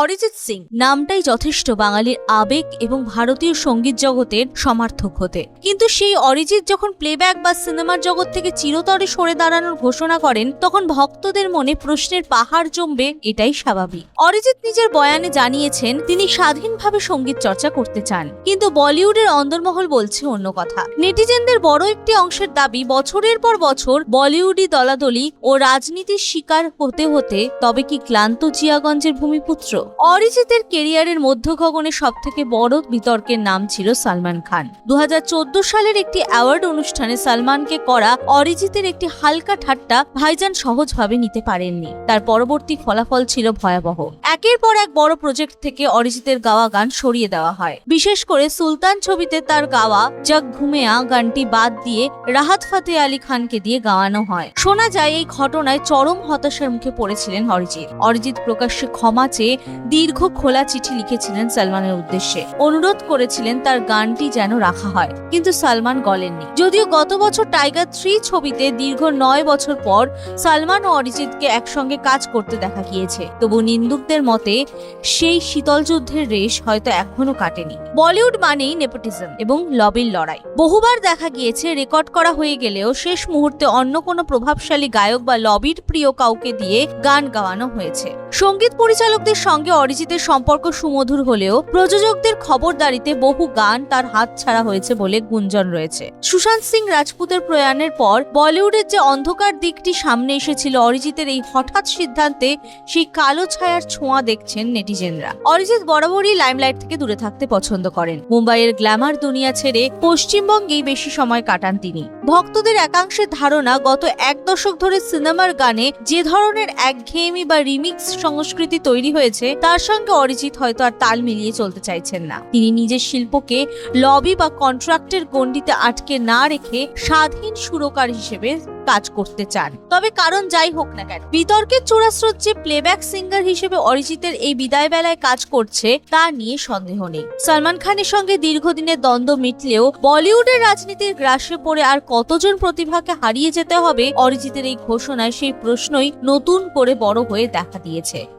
অরিজিৎ সিং নামটাই যথেষ্ট বাঙালির আবেগ এবং ভারতীয় সঙ্গীত জগতের সমার্থক হতে। কিন্তু সেই অরিজিৎ যখন প্লেব্যাক বা সিনেমার জগৎ থেকে চিরতরে সরে দাঁড়ানোর ঘোষণা করেন, তখন ভক্তদের মনে প্রশ্নের পাহাড় জমবে, এটাই স্বাভাবিক। অরিজিৎ নিজের বয়ানে জানিয়েছেন তিনি স্বাধীনভাবে সঙ্গীত চর্চা করতে চান, কিন্তু বলিউডের অন্দরমহল বলছে অন্য কথা। নেটিজেনদের বড় একটি অংশের দাবি, বছরের পর বছর বলিউডি দলাদলি ও রাজনীতির শিকার হতে হতে তবে কি ক্লান্ত জিয়াগঞ্জের ভূমিপুত্র? অরিজিতের কেরিয়ারের মধ্য গগনে সবথেকে বড় বিতর্কের নাম ছিল সালমান খান। 2014 সালের একটি অ্যাওয়ার্ড অনুষ্ঠানে সালমানকে করা অরিজিতের একটি হালকা ঠাট্টা ভাইজান সহজভাবে নিতে পারেননি। তার পরবর্তী ফলাফল ছিল ভয়াবহ। একের পর এক বড় প্রজেক্ট থেকে অরিজিতের গাওয়া গান সরিয়ে দেওয়া হয়। বিশেষ করে সুলতান ছবিতে তার গাওয়া জগ ঘুমেয়া গানটি বাদ দিয়ে রাহাত ফাতে আলী খানকে দিয়ে গাওয়ানো হয়। শোনা যায় এই ঘটনায় চরম হতাশার মুখে পড়েছিলেন অরিজিৎ। অরিজিৎ প্রকাশ্যে ক্ষমা চেয়ে দীর্ঘ খোলা চিঠি লিখেছিলেন সালমানের উদ্দেশ্যে, অনুরোধ করেছিলেন তার গানটি যেন রাখা হয়, কিন্তু সালমান গলেননি। যদিও গত বছর টাইগার 3 ছবিতে দীর্ঘ 9 বছর পর সালমান ও অরিজিৎকে একসঙ্গে কাজ করতে দেখা গিয়েছে, তবু নিন্দুকদের মতে সেই শীতল যুদ্ধের রেশ হয়তো এখনো কাটেনি। বলিউড মানেই নেপোটিজম এবং লবির লড়াই। বহুবার দেখা গিয়েছে রেকর্ড করা হয়ে গেলেও শেষ মুহূর্তে অন্য কোনো প্রভাবশালী গায়ক বা লবির প্রিয় কাউকে দিয়ে গান গাওয়ানো হয়েছে। সঙ্গীত পরিচালকদের সঙ্গে অরিজিতের সম্পর্ক সুমধুর হলেও প্রযোজকদের খবরদারিতে বহু গান তার হাত ছাড়া হয়েছে বলে গুঞ্জন রয়েছে। সুশান্ত সিং রাজপুতের প্রয়াণের পর বলিউডের যে অন্ধকার দিকটি সামনে এসেছিল, অরিজিতের এই হঠাৎ সিদ্ধান্তে সেই কালো ছায়ার ছোঁয়া দেখছেন নেটিজেনরা। অরিজিৎ বরাবরই লাইমলাইট থেকে দূরে থাকতে পছন্দ করেন। মুম্বাইয়ের গ্ল্যামার দুনিয়া ছেড়ে পশ্চিমবঙ্গেই বেশি সময় কাটান তিনি। ভক্তদের একাংশের ধারণা, গত 1 দশক ধরে সিনেমার গানে যে ধরনের একঘেয়েমি বা রিমিক্স সংস্কৃতি তৈরি হয়েছে, তার সঙ্গে অরিজিৎ হয়তো আর তাল মিলিয়ে চলতে চাইছেন না। তিনি নিজের শিল্পকে লবি বা কন্ট্রাক্টের গণ্ডিতে আটকে না রেখে স্বাধীন সুরকার হিসেবে কাজ করতে চান। তবে কারণ যাই হোক না কেন, বিতর্কের চূড়াস্রোত যে প্লেব্যাক সিঙ্গার হিসেবে অরিজিতের এই বিদায় বেলায় কাজ করছে তা নিয়ে সন্দেহ নেই। সালমান খানের সঙ্গে দীর্ঘদিনের দ্বন্দ্ব মিটলেও বলিউডের রাজনীতির গ্রাসে পড়ে আর কতজন প্রতিভাকে হারিয়ে যেতে হবে অরিজিতের এই ঘোষণায়, সেই প্রশ্নই নতুন করে বড় হয়ে দেখা দিয়েছে।